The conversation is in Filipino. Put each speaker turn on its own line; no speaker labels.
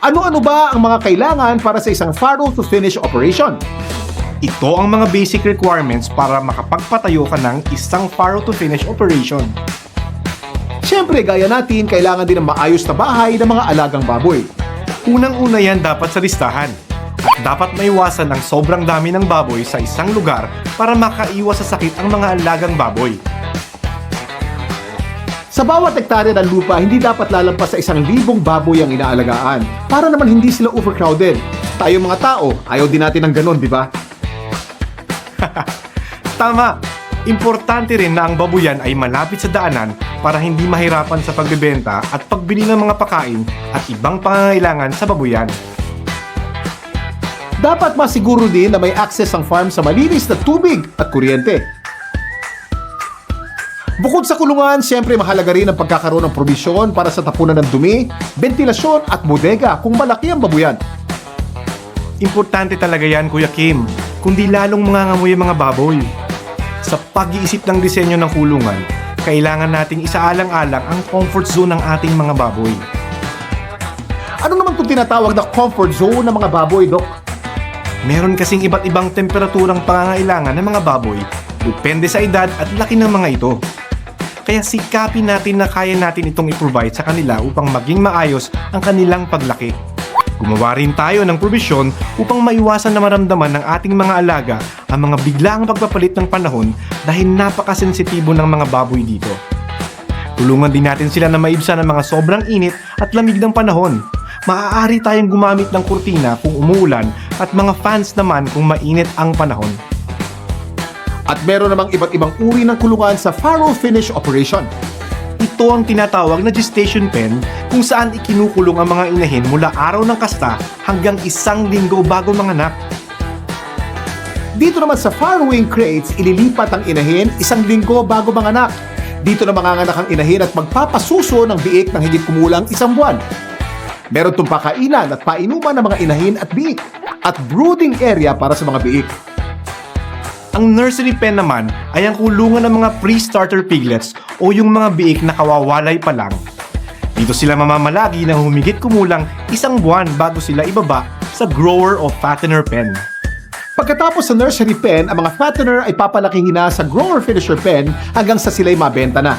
Ano-ano ba ang mga kailangan para sa isang farrow to finish operation?
Ito ang mga basic requirements para makapagpatayo ka ng isang farrow to finish operation.
Siyempre, gaya natin, kailangan din ng maayos na bahay ng mga alagang baboy.
Unang-una yan dapat sa listahan. At dapat maiwasan ang sobrang dami ng baboy sa isang lugar para makaiwas sa sakit ang mga alagang baboy.
Sa bawat hektarya ng lupa, hindi dapat lalampas sa 1,000 baboy ang inaalagaan para naman hindi sila overcrowded. Tayo mga tao, ayaw din natin ng ganun, di ba?
Tama! Importante rin na ang babuyan ay malapit sa daanan para hindi mahirapan sa pagbebenta at pagbili ng mga pakain at ibang pangangailangan sa babuyan.
Dapat masiguro din na may access ang farm sa malinis na tubig at kuryente. Bukod sa kulungan, siyempre mahalaga rin ang pagkakaroon ng probisyon para sa tapunan ng dumi, ventilasyon at bodega kung malaki ang babuyan.
Importante talaga yan, Kuya Kim, kundi lalong mangangamoy ang mga baboy. Sa pag-iisip ng disenyo ng kulungan, kailangan nating isaalang-alang ang comfort zone ng ating mga baboy.
Ano naman itong tinatawag na comfort zone ng mga baboy, Dok?
Meron kasing iba't ibang temperaturang pangangailangan ng mga baboy, depende sa edad at laki ng mga ito. Kaya sikapin natin na kaya natin itong i-provide sa kanila upang maging maayos ang kanilang paglaki. Gumawa rin tayo ng probisyon upang maiwasan na maramdaman ng ating mga alaga ang mga biglaang pagpapalit ng panahon dahil napakasensitibo ng mga baboy dito. Tulungan din natin sila na maibsan ng mga sobrang init at lamig ng panahon. Maaari tayong gumamit ng kurtina kung umuulan at mga fans naman kung mainit ang panahon.
At meron namang iba't ibang uri ng kulungan sa farrow finish operation.
Ito ang tinatawag na gestation pen kung saan ikinukulong ang mga inahin mula araw ng kasta hanggang 1 linggo bago manganak.
Dito naman sa farrowing crates, ililipat ang inahin 1 linggo bago manganak. Dito na manganganak ang inahin at magpapasuso ng biik ng higit kumulang 1 buwan. Meron itong pakainan at painuman ng mga inahin at biik at brooding area para sa mga biik.
Ang nursery pen naman ay ang kulungan ng mga pre-starter piglets o yung mga biik na kawawalay pa lang. Dito sila mamamalagi ng humigit kumulang 1 buwan bago sila ibaba sa grower o fattener pen.
Pagkatapos sa nursery pen, ang mga fattener ay papalakihin na sa grower finisher pen hanggang sa sila'y mabenta na.